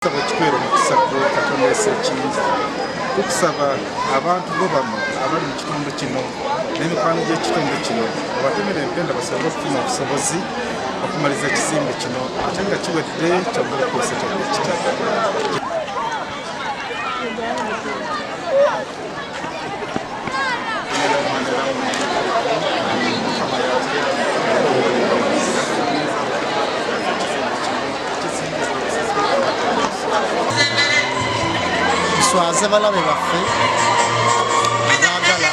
Kitwero mukusaba Katonda ekingi tukusaba abantu bo bano abali mu kitundu kino n'emikwano gy'ekitundu kino abatemera empenda basobole okufuna obusobozi okumaliza ekizimbe kino ate nga kiwedde kyongera okukozesa kyonna ekitala. Swaze balabe baffe baagala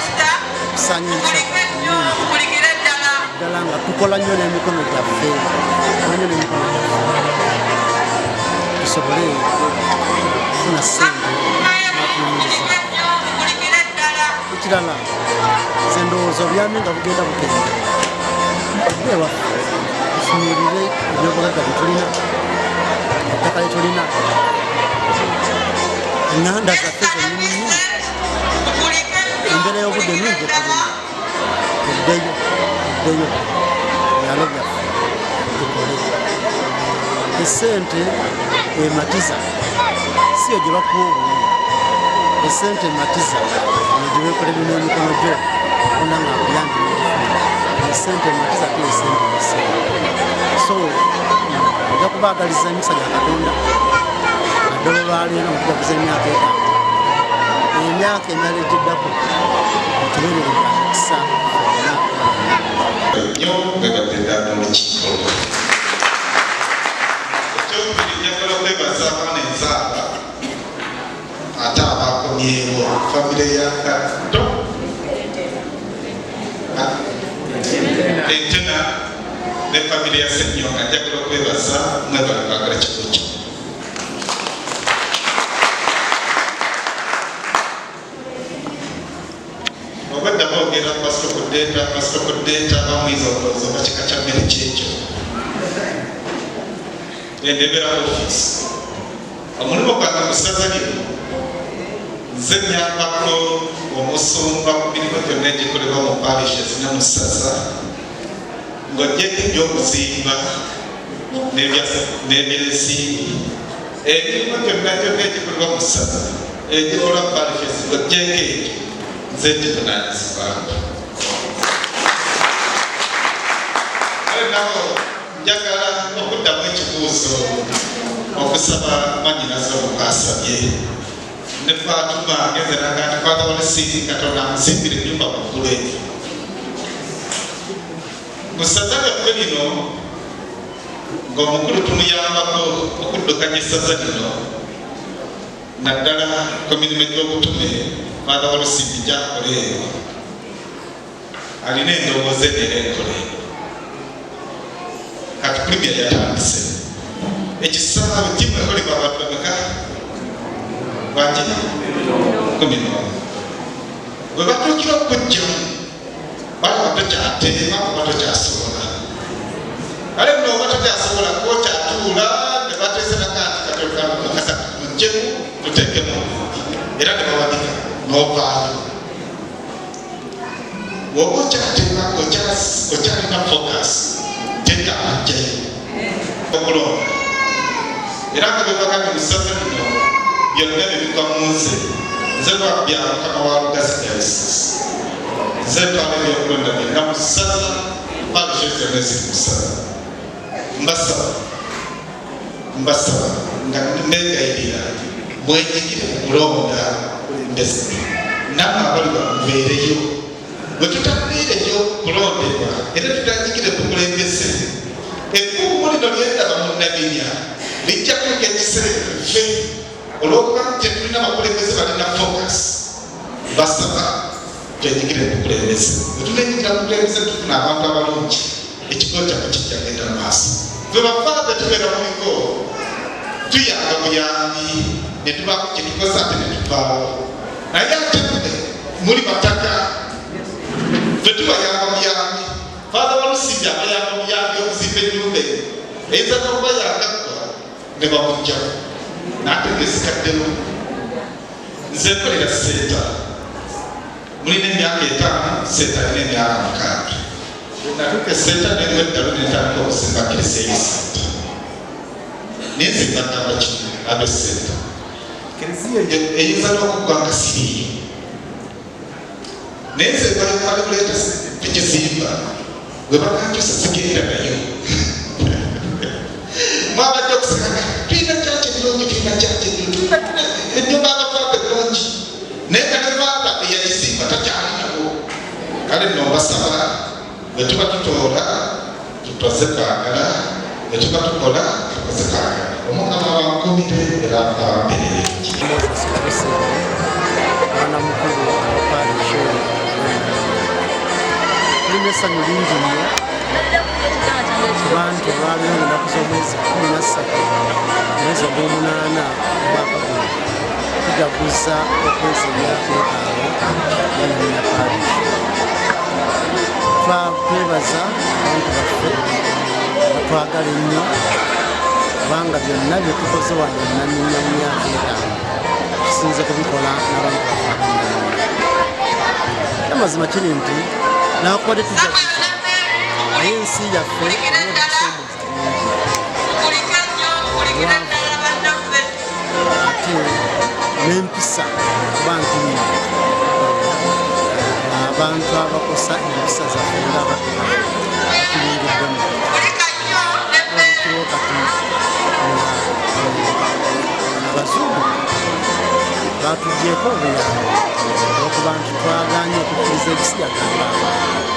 okusanya enkiiko ddala nga tukola nnyo n'emikono gyaffe tusobole okufuna ssente n'atulumiriza. Ekirala nze ndowooza obuyambi nga bugenda bugenda ewaffe tufunuulire ebyobugagga bye tulina, ettaka lye tulina, enganda zaffe zennyini embeera y'obudde ennungi tulina tuddeyo byalo byaffe tukole. Essente ematiza siyo gye bakuwa obulungi, essente ematiza gye weekolere n'emikono gyo ona nga akuyambi n'ekifuna. Essente ematiza te essente n'essente. So ojja kubaagaliza emikisa gya Katonda naddala olwaleero nga tugaguza emyaka etaano, emyaka emirala egiddako tubeerere mukisa nnyo nga gaddeddaano olukiiko ekyokubiri njagala okwebaza abaana enzaala ate abakomyewo famire ya Katto Entena ne famire ya Ssenyonga njagala okwebaza mwebale kwagala kigo kyo. Obadde boogera pasitoko ddeeta bamwiza olowooza oba kika kya mmere kyekyo endebera ofiisi omulimu gwange mu ssaza lino nze nnyambako omusumba ku mirimu gyonna egikolebwa mu parishes ne mu ssaza ng'ogyeko ebyokuzimba n'ebyensimbi emirimu gyonna egikolebwa mu ssaza egikolwa mu parishes ng'ogyeko ekyo nze ndivunaanyizibwako. Kale nabo njagala okuddamu ekibuuzo okusaba mwannyinaze omukasabye ne Fatuma agenze naga nti Father Walisiiti Katonda amuzimbire ennyumba waggulu eyo. Mu ssaza lyaffe lino ng'omukulu tumuyambako okuddukanya essaza lino naddala ku mirimu gy'obutume Father Walisiiti gy'akola eyo alina endowooza enera enkola eyo. Kati pulimya yatandise ekisaawe kimwekolebwa abantu bameka bangi 11 bwe batuukira okujjamu balaba tokyateema oba tokyasobola kale nno oba tokyasobola kwokyatuula ne bateese nakanti katonda mujjemu tutekemu era ne bawanika n'ovaayo. Bw'oba okyateema okyalina focus tedda ajjayo okulonda era nga bebagambye mu ssaza lino byonna bibikwa mu nze lwabya Mukama wa Lugazi Diocese nze ntwala ebyokulonda byonna mu ssaza parishes zonna eziri mu ssaza. Mbasaba nga neegayirira mwenyigire mu kulonda kulembeze namwe abaliba mubeereyo bwe tutabeereyo kulondebwa era tutanyigire mu kulembeze ekkumu lino lyendaba mu Nnabinya lijja kuleka ekiseera ffe olw'okuba tetulina bakulembeze balina focus. Basaba twenyigire mu kulembeze bwe tuneenyigira mu kulembeze tufuna abantu abalungi ekigo kyaffe kijja genda maaso. Ffe bafaada tubeera mu bigo tuyamba buyambi ne tubaako kye tukoza ate ne tuvaawo naye ate muli bataka ffe tubayamba buyambi. Father Walisiiti abayamba buyambi okuzimba ennyumba eyo eyinza n'okuba yagaggwa ne bamugjamu n'ategeezekaddemu. Nze nkolera senta mulina emyaka 5 senta alina emyaka 6 natuuka esenta n'eriwo eddalo n'etandika okusimba kirisa eyisanta naye nze mbadde abakimu ab'essente kereziya eyinza n'okugwa nga siriiyo naye nze bali kuleeta tukizimba bwe bakankyusa sigenda nayo mwabadde okusaka tulina kyaki ebirungi tulina kyaki tulina ennyumba abafaaba ebirungi naye kanevaaba eyagizimba takyalinawo kale nno mbasaba bwe tuba tutoola tutoze kwagala bwe tuba tukola tukoze kwagala omukama wankumire era ababerere mwana mukulu abapaalisho tulina essanyu lingi nnyo kubantu lwaliwo ennaku z'omwezi 13 omwezi ogw'omunaana omwaka guno tujaguza okwezi emyaka 5 yanamina paalisho twebaza abantu baffe batwagala ennyo kubanga byonna bye tukoze wano enaminya mu myaka 5 tusinze kubikola n'abantu bafaanana amazima kiri nti nakubadde tujaguza naye ensi yaffe ate n'empisa kuba nti abantu abakosa empisa zaffe ngabatulingiriddemu olutiro kati abazungu batugyeko obuyambi okuba nti twaganye okukkiriza ebisi yagamba abantu